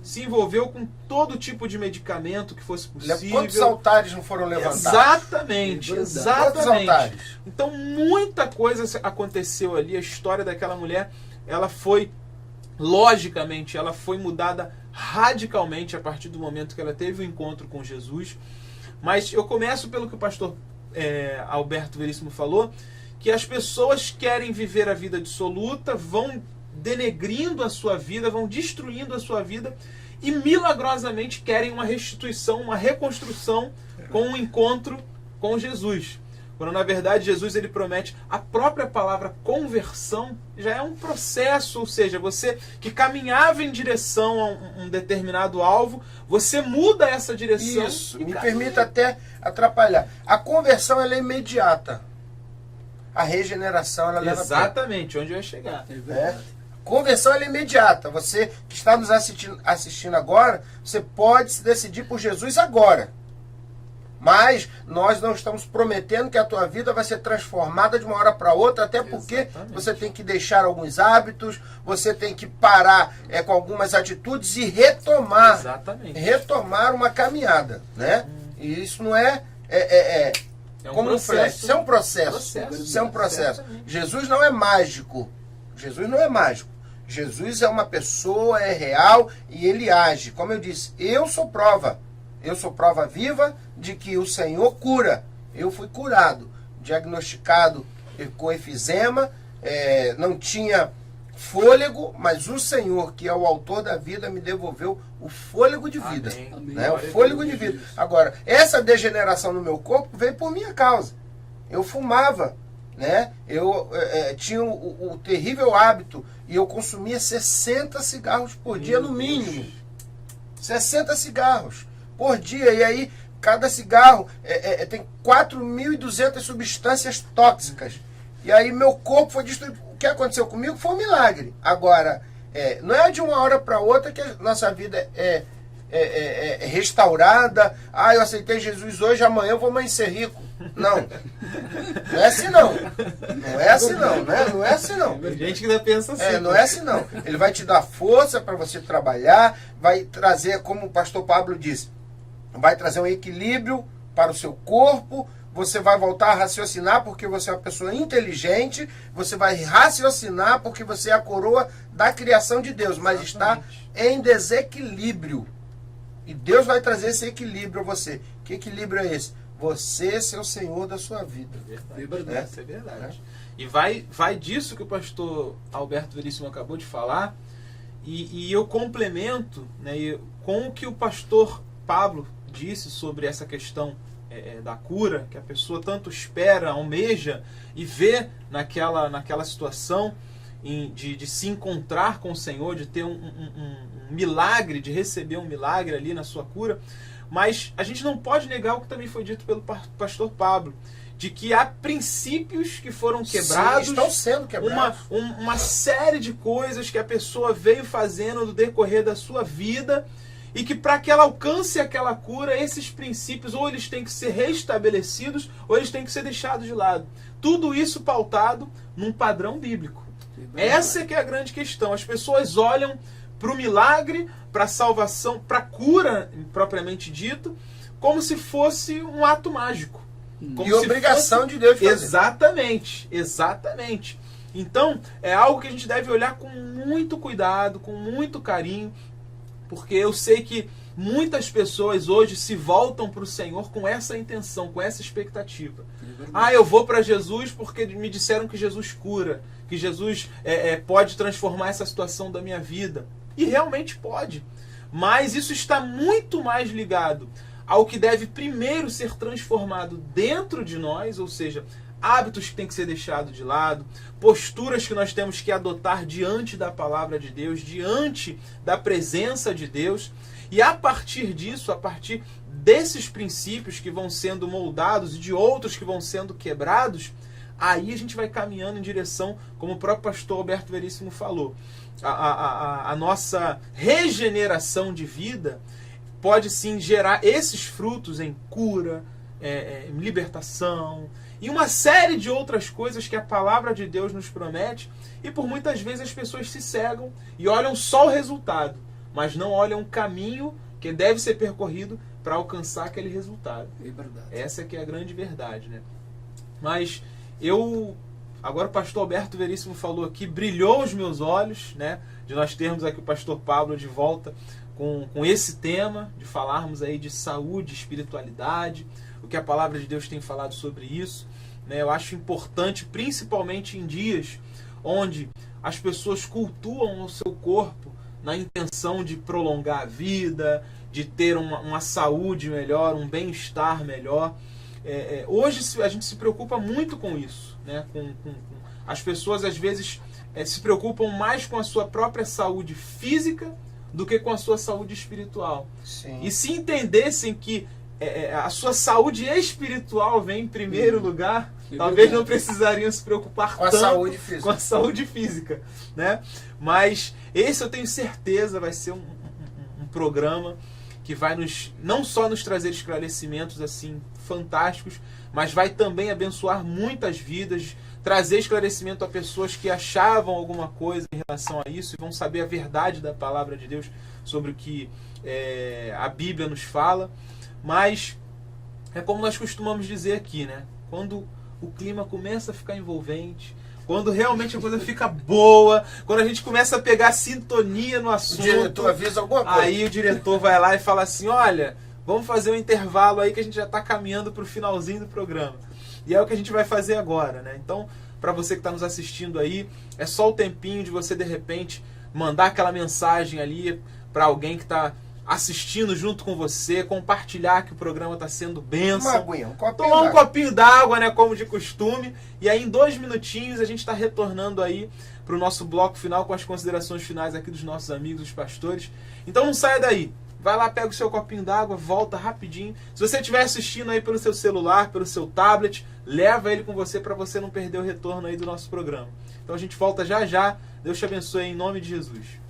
se envolveu com todo tipo de medicamento que fosse possível. Quantos altares não foram levantados? Exatamente, Quantos exatamente. altares? Então muita coisa aconteceu ali, a história daquela mulher, ela foi, logicamente, ela foi mudada radicalmente a partir do momento que ela teve o encontro com Jesus. Mas eu começo pelo que o pastor Alberto Veríssimo falou, que as pessoas querem viver a vida dissoluta, vão denegrindo a sua vida, vão destruindo a sua vida e milagrosamente querem uma restituição, uma reconstrução com um encontro com Jesus. Quando na verdade Jesus ele promete, a própria palavra conversão já é um processo, ou seja, você que caminhava em direção a um determinado alvo, você muda essa direção. Isso, me permita até atrapalhar. A conversão ela é imediata. A regeneração ela leva tempo. Exatamente, onde eu ia chegar. É verdade. Conversão ela é imediata. Você que está nos assistindo agora, você pode se decidir por Jesus agora. Mas nós não estamos prometendo que a tua vida vai ser transformada de uma hora para outra, até porque Exatamente. você tem que deixar alguns hábitos, você tem que parar com algumas atitudes e retomar. Exatamente. Retomar uma caminhada, né? E isso não é um como processo. um flash, isso é um processo. Processo. Isso é um processo. Exatamente. Jesus não é mágico. Jesus não é mágico. Jesus é uma pessoa, é real e ele age. Como eu disse, eu sou prova. Eu sou prova viva de que o Senhor cura. Eu fui curado, diagnosticado com efizema, não tinha fôlego, mas o Senhor, que é o autor da vida, me devolveu o fôlego de vida. Amém. Né? O Glória a fôlego Deus. de vida. Agora, essa degeneração no meu corpo veio por minha causa. Eu fumava, né? Eu tinha o terrível hábito e eu consumia 60 cigarros por dia no mínimo. 60 cigarros por dia. E aí, cada cigarro tem 4.200 substâncias tóxicas. E aí, meu corpo foi destruído. O que aconteceu comigo foi um milagre. Agora, não é de uma hora para outra que a nossa vida é restaurada. Ah, eu aceitei Jesus hoje, amanhã eu vou amanhecer rico. Não. Não é assim não. Não é assim não, né? Não é assim não. Tem gente que ainda pensa assim. Não é assim não. Ele vai te dar força para você trabalhar, vai trazer, como o pastor Pablo disse, vai trazer um equilíbrio para o seu corpo, você vai voltar a raciocinar porque você é uma pessoa inteligente, você vai raciocinar porque você é a coroa da criação de Deus, mas está em desequilíbrio. E Deus vai trazer esse equilíbrio a você. Que equilíbrio é esse? Você ser o Senhor da sua vida. É verdade. Isso é verdade. E vai disso que o pastor Alberto Veríssimo acabou de falar, e eu complemento, né, com o que o pastor Pablo disse sobre essa questão da cura, que a pessoa tanto espera, almeja e vê naquela situação de se encontrar com o Senhor, de ter um milagre, de receber um milagre ali na sua cura. Mas a gente não pode negar o que também foi dito pelo pastor Pablo, de que há princípios que foram quebrados. Sim, estão sendo quebrados. Uma série de coisas que a pessoa veio fazendo no decorrer da sua vida e que para que ela alcance aquela cura, esses princípios ou eles têm que ser restabelecidos ou eles têm que ser deixados de lado. Tudo isso pautado num padrão bíblico. Essa é que é a grande questão. As pessoas olham para o milagre, para a salvação, para a cura propriamente dito, como se fosse um ato mágico. Como E obrigação de Deus fazer. Exatamente. Então, é algo que a gente deve olhar com muito cuidado, com muito carinho, porque eu sei que muitas pessoas hoje se voltam para o Senhor com essa intenção, com essa expectativa. Eu vou para Jesus porque me disseram que Jesus cura, que Jesus pode transformar essa situação da minha vida. E realmente pode. Mas isso está muito mais ligado ao que deve primeiro ser transformado dentro de nós, ou seja, hábitos que têm que ser deixados de lado, posturas que nós temos que adotar diante da palavra de Deus, diante da presença de Deus. E a partir disso, a partir desses princípios que vão sendo moldados e de outros que vão sendo quebrados, aí a gente vai caminhando em direção, como o próprio pastor Alberto Veríssimo falou, a nossa regeneração de vida pode sim gerar esses frutos em cura, em libertação e uma série de outras coisas que a palavra de Deus nos promete, e por muitas vezes as pessoas se cegam e olham só o resultado, mas não olham o caminho que deve ser percorrido para alcançar aquele resultado. É verdade. Essa que é a grande verdade, né? Mas agora o pastor Alberto Veríssimo falou aqui, brilhou os meus olhos, né? De nós termos aqui o pastor Pablo de volta com esse tema, de falarmos aí de saúde, espiritualidade, o que a palavra de Deus tem falado sobre isso, né? Eu acho importante, principalmente em dias onde as pessoas cultuam o seu corpo na intenção de prolongar a vida, de ter uma saúde melhor, um bem-estar melhor. Hoje a gente se preocupa muito com isso, né? As pessoas às vezes se preocupam mais com a sua própria saúde física do que com a sua saúde espiritual. Sim. E se entendessem que a sua saúde espiritual vem em primeiro lugar, talvez não precisariam se preocupar com a tanto saúde física. com a saúde física, né? Mas esse eu tenho certeza vai ser um programa que vai não só nos trazer esclarecimentos assim fantásticos, mas vai também abençoar muitas vidas, trazer esclarecimento a pessoas que achavam alguma coisa em relação a isso e vão saber a verdade da palavra de Deus sobre o que a Bíblia nos fala. Mas é como nós costumamos dizer aqui, né? Quando o clima começa a ficar envolvente, quando realmente a coisa fica boa, quando a gente começa a pegar sintonia no assunto, O diretor avisa alguma coisa. aí o diretor vai lá e fala assim, olha, vamos fazer um intervalo aí que a gente já está caminhando para o finalzinho do programa. E é o que a gente vai fazer agora, né? Então, para você que está nos assistindo aí, é só o tempinho de você, de repente, mandar aquela mensagem ali para alguém que está assistindo junto com você, compartilhar que o programa está sendo bênção. Uma aguinha, um copinho Tomar um d'água. copinho d'água, né, como de costume. E aí, em 2 minutinhos, a gente está retornando aí para o nosso bloco final com as considerações finais aqui dos nossos amigos, os pastores. Então não saia daí. Vai lá, pega o seu copinho d'água, volta rapidinho. Se você estiver assistindo aí pelo seu celular, pelo seu tablet, leva ele com você para você não perder o retorno aí do nosso programa. Então a gente volta já já. Deus te abençoe em nome de Jesus.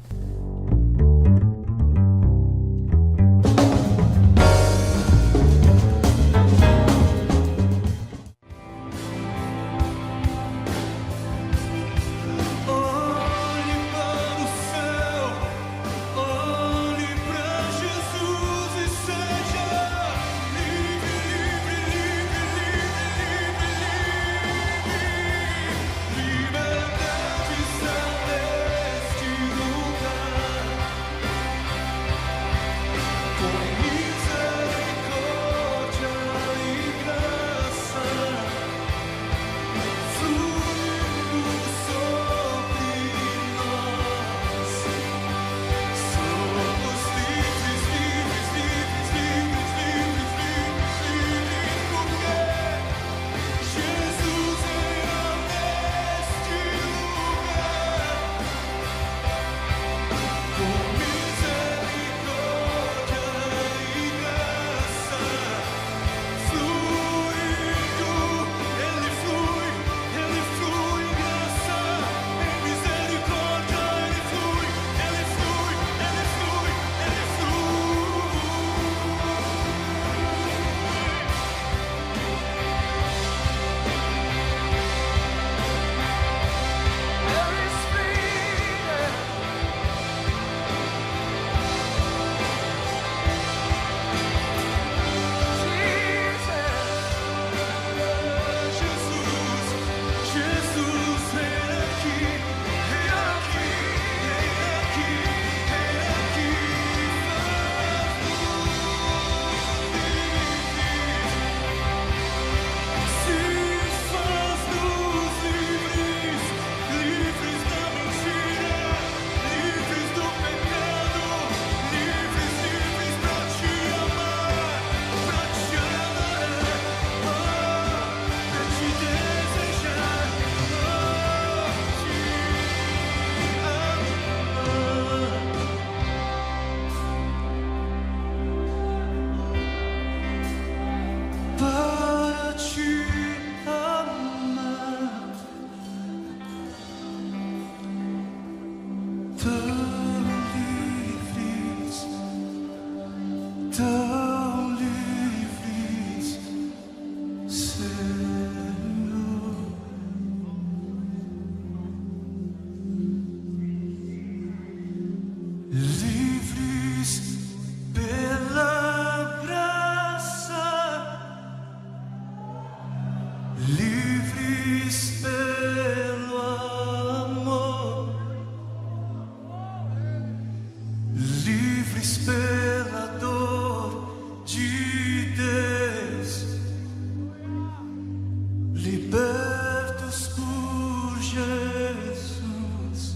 Libertos por Jesus.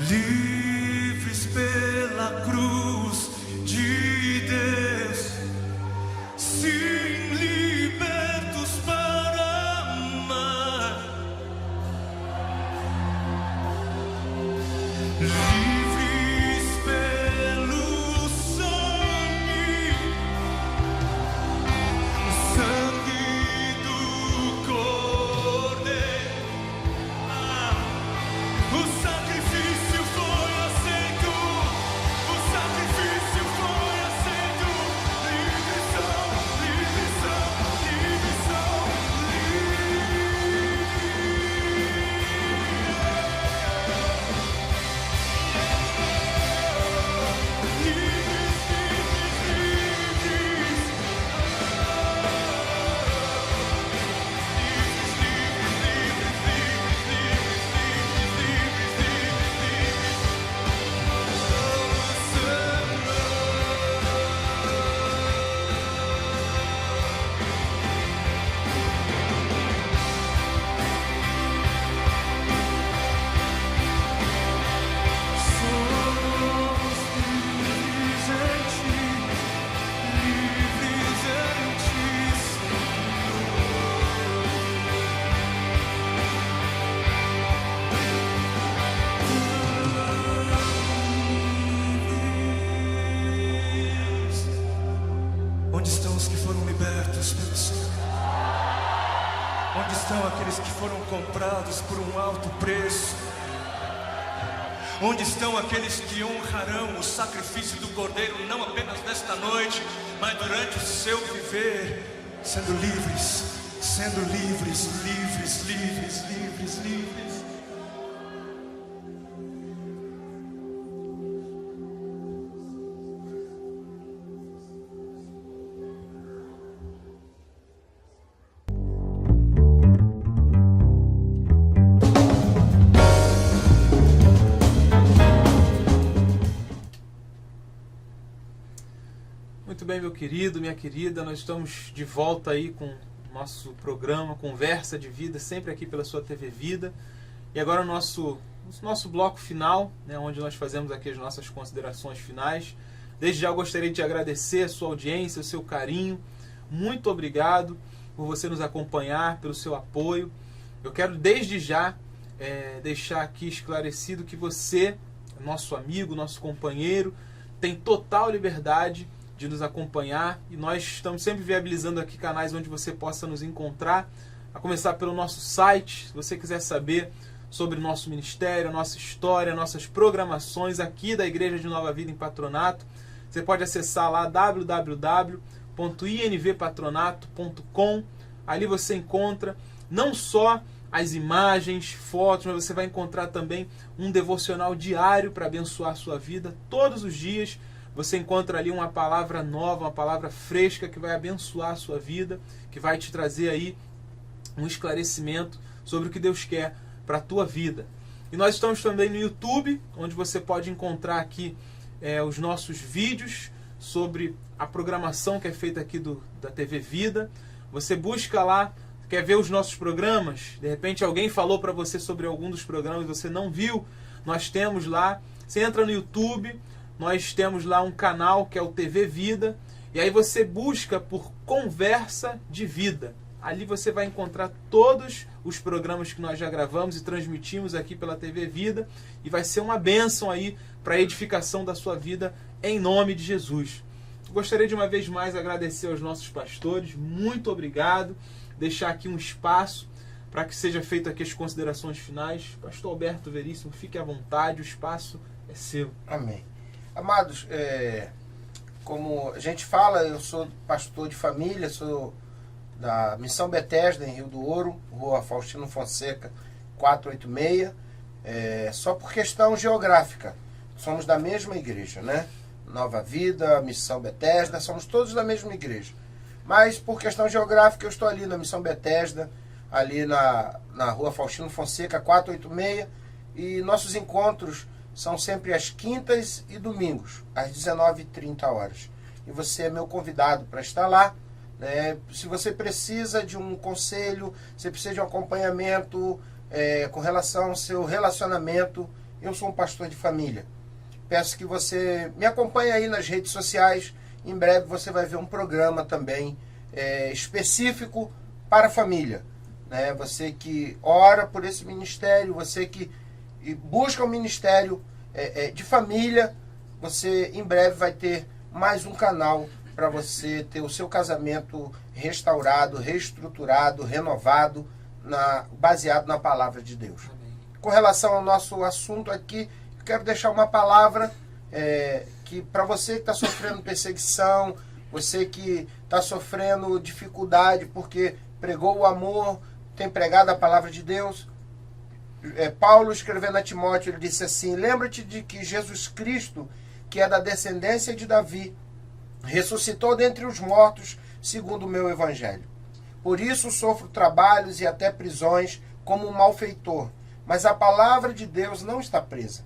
livres pela cruz de Deus, sim, libertos para amar, livres pelo sangue, o sangue do Cordeiro. O sacrifício foi aceito, o sacrifício foi aceito. Livres são, livres são, livres são, onde estão os que foram libertos pelo Senhor? Onde estão aqueles que foram comprados por um alto preço? Onde estão aqueles que honrarão o sacrifício do Cordeiro, não apenas nesta noite, mas durante o seu viver, sendo livres, livres, livres, livres, livres. Muito bem, meu querido, minha querida, nós estamos de volta aí com o nosso programa Conversa de Vida, sempre aqui pela sua TV Vida. E agora o nosso bloco final, né, onde nós fazemos aqui as nossas considerações finais. Desde já eu gostaria de agradecer a sua audiência, o seu carinho. Muito obrigado por você nos acompanhar, pelo seu apoio. Eu quero desde já deixar aqui esclarecido que você, nosso amigo, nosso companheiro, tem total liberdade de nos acompanhar, e nós estamos sempre viabilizando aqui canais onde você possa nos encontrar, a começar pelo nosso site. Se você quiser saber sobre o nosso ministério, a nossa história, nossas programações aqui da Igreja de Nova Vida em Patronato, você pode acessar lá www.invpatronato.com. Ali você encontra não só as imagens, fotos, mas você vai encontrar também um devocional diário para abençoar a sua vida. Todos os dias você encontra ali uma palavra nova, uma palavra fresca que vai abençoar a sua vida, que vai te trazer aí um esclarecimento sobre o que Deus quer para a tua vida. E nós estamos também no YouTube, onde você pode encontrar aqui os nossos vídeos sobre a programação que é feita aqui da TV Vida. Você busca lá, quer ver os nossos programas? De repente alguém falou para você sobre algum dos programas e você não viu. Nós temos lá, você entra no YouTube, nós temos lá um canal que é o TV Vida, e aí você busca por Conversa de Vida. Ali você vai encontrar todos os programas que nós já gravamos e transmitimos aqui pela TV Vida, e vai ser uma bênção aí para a edificação da sua vida, em nome de Jesus. Gostaria de uma vez mais agradecer aos nossos pastores, muito obrigado, deixar aqui um espaço para que seja feito aqui as considerações finais. Pastor Alberto Veríssimo, fique à vontade, o espaço é seu. Amém. Amados, como a gente fala, eu sou pastor de família, sou da Missão Betesda, em Rio do Ouro, Rua Faustino Fonseca, 486, só por questão geográfica. Somos da mesma igreja, né? Nova Vida, Missão Betesda, somos todos da mesma igreja. Mas por questão geográfica eu estou ali na Missão Betesda, ali na Rua Faustino Fonseca, 486, e nossos encontros são sempre às quintas e domingos, às 19h30. E você é meu convidado para estar lá. Né? Se você precisa de um conselho, se precisa de um acompanhamento com relação ao seu relacionamento, Eu sou um pastor de família. Peço que você me acompanhe aí nas redes sociais. Em breve você vai ver um programa também específico para a família. Né? Você que ora por esse ministério, você que busca um ministério de família, você em breve vai ter mais um canal para você ter o seu casamento restaurado, reestruturado, renovado, baseado na palavra de Deus. Amém. Com relação ao nosso assunto aqui, eu quero deixar uma palavra que para você que está sofrendo perseguição, você que está sofrendo dificuldade porque pregou o amor, tem pregado a palavra de Deus. Paulo, escrevendo a Timóteo, ele disse assim: lembra-te de que Jesus Cristo, que é da descendência de Davi, ressuscitou dentre os mortos, segundo o meu evangelho. Por isso sofro trabalhos e até prisões como um malfeitor, mas a palavra de Deus não está presa.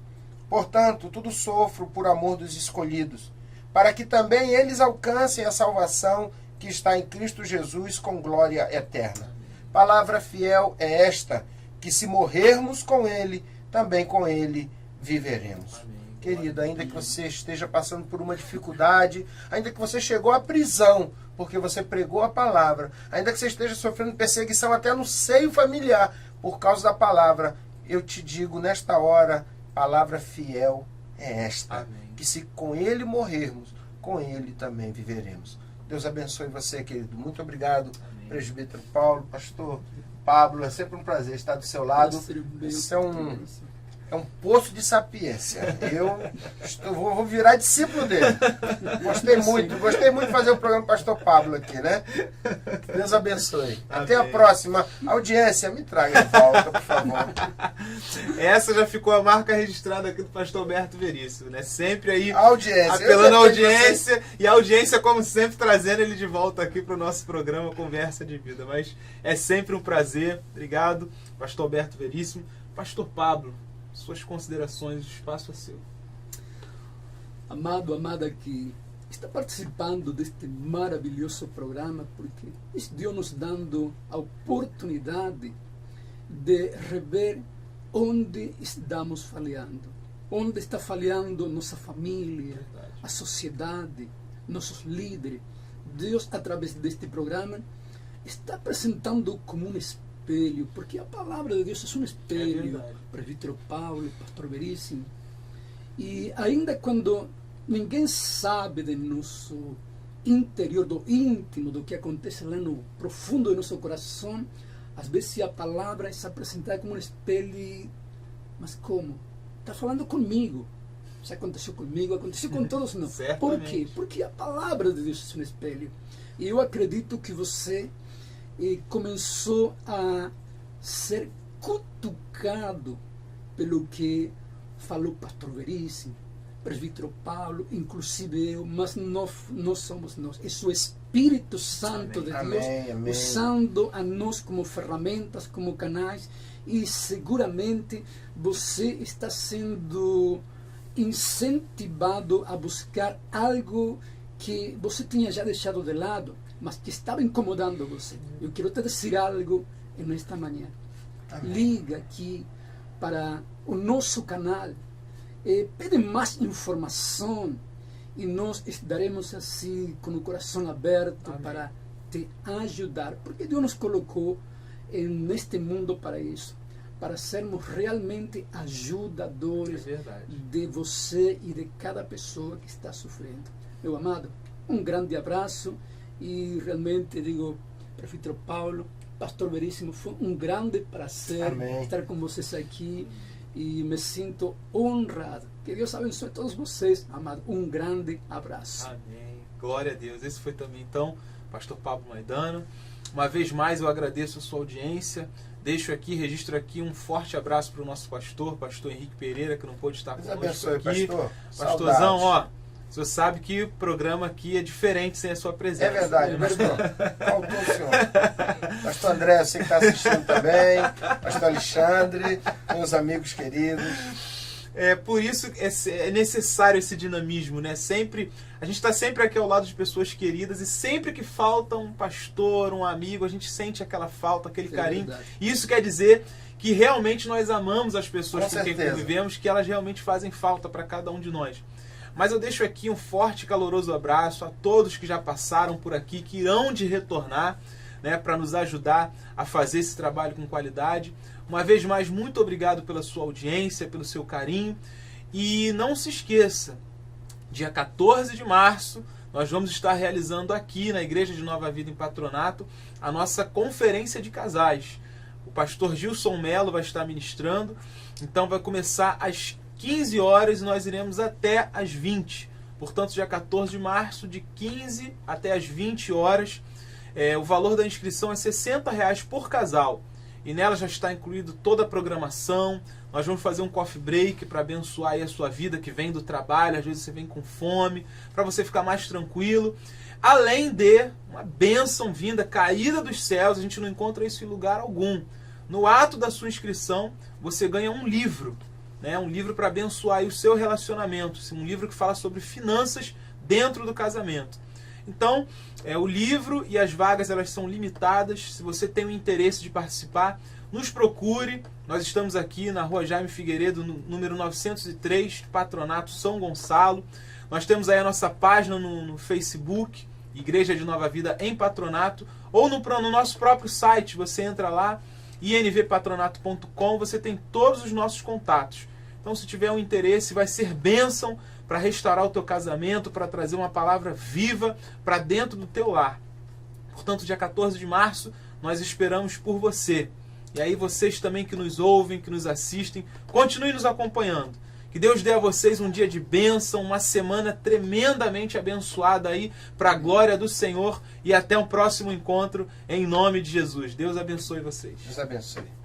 Portanto, tudo sofro por amor dos escolhidos, para que também eles alcancem a salvação que está em Cristo Jesus com glória eterna. Palavra fiel é esta, que se morrermos com Ele, também com Ele viveremos. Amém. Querido, ainda que você esteja passando por uma dificuldade, ainda que você chegou à prisão porque você pregou a palavra, ainda que você esteja sofrendo perseguição até no seio familiar por causa da palavra, eu te digo nesta hora, palavra fiel é esta, Amém. que se com Ele morrermos, com Ele também viveremos. Deus abençoe você, querido. Muito obrigado, Amém. presbítero Paulo, pastor Pablo. É sempre um prazer estar do seu lado. Isso é um poço de sapiência. Eu vou virar discípulo dele. Gostei muito de fazer o programa com o pastor Pablo aqui, né? Deus abençoe. Até a próxima. Audiência, me traga de volta, por favor. Essa já ficou a marca registrada aqui do pastor Alberto Veríssimo, né? Sempre aí Audiência. apelando à audiência, e a audiência, como sempre, trazendo ele de volta aqui para o nosso programa Conversa de Vida. Mas é sempre um prazer. Obrigado, pastor Alberto Veríssimo. Pastor Pablo, suas considerações, o espaço é seu. Amado, amada que está participando deste maravilhoso programa, porque é Deus nos dando a oportunidade de rever onde estamos falhando. Onde está falhando nossa família, a sociedade, nossos líderes. Deus, através deste programa, está apresentando como um espelho, porque a palavra de Deus é um espelho. Presbítero Paulo, pastor Veríssimo. E ainda quando ninguém sabe do nosso interior, do íntimo, do que acontece lá no profundo do nosso coração, às vezes a palavra é apresentada como um espelho. Mas como? Está falando comigo. Isso aconteceu comigo, aconteceu com todos nós. Por quê? Porque a palavra de Deus é um espelho. E eu acredito que você começou a ser cutucado pelo que falou pastor Veríssimo, presbítero Paulo, inclusive eu, mas não somos nós. É o Espírito Santo de Deus, amém, usando a nós como ferramentas, como canais, e seguramente você está sendo incentivado a buscar algo que você tinha já deixado de lado, mas que estava incomodando você. Eu quero te dizer algo nesta manhã. Amém. Liga aqui para o nosso canal, pede mais informação e nós estaremos assim com o coração aberto. Amém. Para te ajudar, porque Deus nos colocou neste mundo para isso, para sermos realmente ajudadores de você e de cada pessoa que está sofrendo. Meu amado, um grande abraço e realmente digo, presbítero Paulo, pastor Veríssimo, foi um grande prazer Amém. Estar com vocês aqui e me sinto honrado. Que Deus abençoe todos vocês, amado. Um grande abraço. Amém. Glória a Deus. Esse foi também, então, pastor Pablo Maidana. Uma vez mais eu agradeço a sua audiência. Deixo aqui, registro aqui um forte abraço para o nosso pastor Henrique Pereira, que não pôde estar conosco aqui. Pastorzão, ó, você sabe que o programa aqui é diferente sem a sua presença. É verdade, pastor. Faltou o senhor. Pastor André, você que está assistindo também. Pastor Alexandre, meus amigos queridos. Por isso é necessário esse dinamismo, né? Sempre, a gente está sempre aqui ao lado de pessoas queridas e sempre que falta um pastor, um amigo, a gente sente aquela falta, aquele carinho. Verdade. Isso quer dizer que realmente nós amamos as pessoas Com com quem certeza. convivemos, que elas realmente fazem falta para cada um de nós. Mas eu deixo aqui um forte e caloroso abraço a todos que já passaram por aqui, que irão de retornar, né, para nos ajudar a fazer esse trabalho com qualidade. Uma vez mais, muito obrigado pela sua audiência, pelo seu carinho. E não se esqueça, dia 14 de março, nós vamos estar realizando aqui na Igreja de Nova Vida em Patronato a nossa conferência de casais. O pastor Gilson Melo vai estar ministrando, então vai começar às 15 horas e nós iremos até às 20. Portanto, dia 14 de março, de 15 até às 20 horas. O valor da inscrição é R$ 60 por casal. E nela já está incluído toda a programação. Nós vamos fazer um coffee break para abençoar aí a sua vida que vem do trabalho. Às vezes você vem com fome, para você ficar mais tranquilo. Além de uma bênção vinda, caída dos céus, a gente não encontra isso em lugar algum. No ato da sua inscrição, você ganha um livro. Um livro para abençoar aí o seu relacionamento. Um livro que fala sobre finanças dentro do casamento. Então, o livro e as vagas elas são limitadas. Se você tem o interesse de participar, nos procure. Nós estamos aqui na Rua Jaime Figueiredo, número 903, Patronato São Gonçalo. Nós temos aí a nossa página no Facebook, Igreja de Nova Vida em Patronato, ou no nosso próprio site. Você entra lá, invpatronato.com, você tem todos os nossos contatos. Então, se tiver um interesse, vai ser bênção para restaurar o teu casamento, para trazer uma palavra viva para dentro do teu lar. Portanto, dia 14 de março, nós esperamos por você. E aí vocês também que nos ouvem, que nos assistem, continuem nos acompanhando. Que Deus dê a vocês um dia de bênção, uma semana tremendamente abençoada aí para a glória do Senhor. E até um próximo encontro em nome de Jesus. Deus abençoe vocês. Deus abençoe.